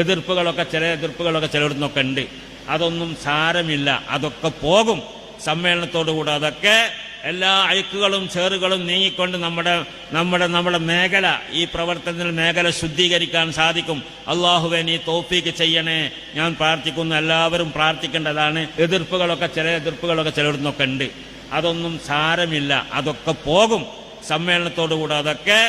എതിർപ്പുകളൊക്കെ ചിലയിടത്തുനിന്നൊക്കെ ഉണ്ട്. അതൊന്നും സാരമില്ല, അതൊക്കെ പോകും സമ്മേളനത്തോടുകൂടെ. അതൊക്കെ എല്ലാ അഴുക്കുകളും ചേറുകളും നീങ്ങിക്കൊണ്ട് നമ്മുടെ മേഖല, ഈ പ്രവർത്തനത്തിൽ മേഖല ശുദ്ധീകരിക്കാൻ സാധിക്കും. അള്ളാഹുവേ നീ തൗഫീക്ക് ചെയ്യണേ. ഞാൻ പ്രാർത്ഥിക്കുന്നു, എല്ലാവരും പ്രാർത്ഥിക്കേണ്ടതാണ്. എതിർപ്പുകളൊക്കെ ചിലയിടത്തുനിന്നൊക്കെ ഉണ്ട്. അതൊന്നും സാരമില്ല, അതൊക്കെ പോകും സമ്മേളനത്തോടുകൂടെ. അതൊക്കെ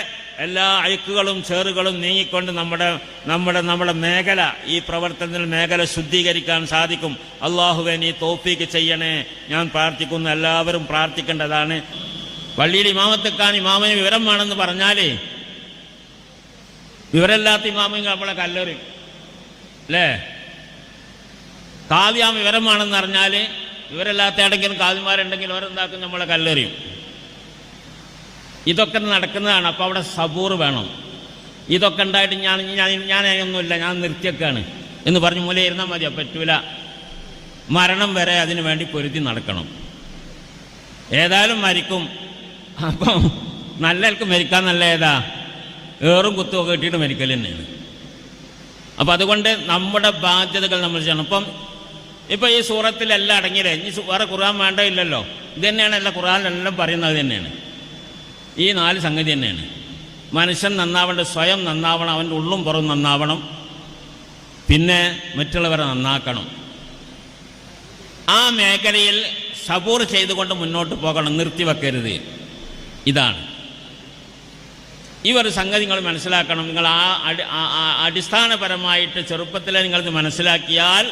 എല്ലാ അഴുക്കുകളും ചേറുകളും നീങ്ങിക്കൊണ്ട് നമ്മുടെ മേഖല, ഈ പ്രവർത്തനത്തിൽ മേഖല ശുദ്ധീകരിക്കാൻ സാധിക്കും. അള്ളാഹുവേ നീ തൗഫീക്ക് ചെയ്യണേ. ഞാൻ പ്രാർത്ഥിക്കുന്നു, എല്ലാവരും പ്രാർത്ഥിക്കേണ്ടതാണ്. പള്ളിയിൽ ഇമാമത്തെക്കാൻ ഇമാമിന് വിവരം വേണമെന്ന് പറഞ്ഞാലേ വിവരമില്ലാത്ത ഇമാമിന് നമ്മളെ കല്ലെറി അല്ലേ. കാവ്യാം വിവരം വേണമെന്ന് പറഞ്ഞാൽ വിവരമില്ലാത്ത ഏടെങ്കിലും കാവ്യമാരുണ്ടെങ്കിൽ അവരെന്താക്കും, നമ്മളെ കല്ലെറിയും. ഇതൊക്കെ നടക്കുന്നതാണ്. അപ്പോൾ അവിടെ സബൂർ വേണം. ഇതൊക്കെ ഉണ്ടായിട്ട് ഞാനൊന്നുമില്ല, ഞാൻ നിർത്തിയൊക്കെയാണ് എന്ന് പറഞ്ഞ് മൂലയിരുന്നാൽ മതി. പറ്റൂല. മരണം വരെ അതിനു വേണ്ടി പൊരുതി നടക്കണം. ഏതായാലും മരിക്കും. അപ്പം നല്ലവർക്ക് മരിക്കാൻ നല്ല ഏതാ, ഏറും കുത്തുമൊക്കെ കിട്ടിയിട്ട് മരിക്കൽ തന്നെയാണ്. അപ്പം അതുകൊണ്ട് നമ്മുടെ ബാധ്യതകൾ നമ്മൾ ചെയ്യണം. ഇപ്പം ഈ സൂറത്തിലെല്ലാം അടങ്ങിയില്ലേ, ഇനി വേറെ ഖുർആൻ വേണ്ട ഇല്ലല്ലോ. ഇത് തന്നെയാണ് എല്ലാ ഖുർആനിലെല്ലാം പറയുന്നത് തന്നെയാണ്. ഈ 4 സംഗതി തന്നെയാണ്. മനുഷ്യൻ നന്നാവേണ്ട, സ്വയം നന്നാവണം, അവൻ്റെ ഉള്ളും പുറവും നന്നാവണം, പിന്നെ മറ്റുള്ളവരെ നന്നാക്കണം. ആ മേഖലയിൽ സബൂർ ചെയ്തുകൊണ്ട് മുന്നോട്ട് പോകണം, നിർത്തിവെക്കരുത്. ഇതാണ് ഈ ഒരു സംഗതി നിങ്ങൾ മനസ്സിലാക്കണം. നിങ്ങൾ അടിസ്ഥാനപരമായിട്ട് ചെറുപ്പത്തിലെ നിങ്ങളിത് മനസ്സിലാക്കിയാൽ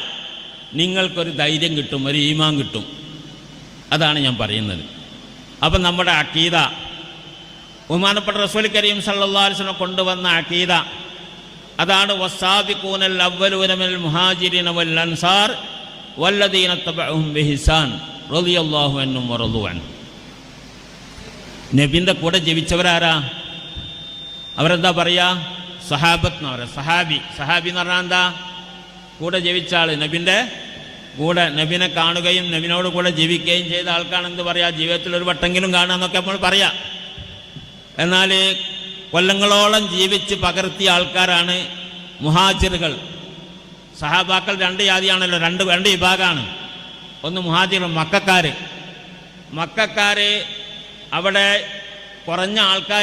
നിങ്ങൾക്കൊരു ധൈര്യം കിട്ടും, ഒരു ഈമാൻ കിട്ടും. അതാണ് ഞാൻ പറയുന്നത്. അപ്പം നമ്മുടെ അഖീദ, ബഹുമാനപ്പെട്ട റസൂൽ കരീം സല്ലല്ലാഹു അലൈഹി വസല്ലം കൊണ്ടുവന്ന അഖീദ അതാണ്. വസ്സാബിഖൂനൽ അവ്വലൂന മിനൽ മുഹാജിരീന വൽ അൻസാർ വല്ലദീന തബഉഹും ബിഹിസാൻ റളിയല്ലാഹു അൻഹും വറളു അൻഹു. നബിൻ്റെ കൂടെ ജീവിച്ചവരാരാ? അവരെന്താ പറയാ? സഹാബത്ത് എന്ന് പറയാം. സഹാബി എന്ന് പറഞ്ഞാൽ എന്താ? കൂടെ ജീവിച്ച ആൾ, നബിൻ്റെ കൂടെ, നബിനെ കാണുകയും നബിനോട് കൂടെ ജീവിക്കുകയും ചെയ്ത ആൾക്കാണെന്ത് പറയാ? ജീവിതത്തിൽ ഒരു വട്ടെങ്കിലും കാണുക എന്നൊക്കെ നമ്മൾ പറയാം. എന്നാൽ കൊല്ലങ്ങളോളം ജീവിച്ച് പകർത്തിയ ആൾക്കാരാണ് മുഹാജിറുകൾ. സഹാബാക്കൾ 2 ജാതിയാണല്ലോ, രണ്ട് വിഭാഗമാണ്. ഒന്ന് മുഹാജിർ, മക്കക്കാർ. അവിടെ കുറഞ്ഞ ആൾക്കാർ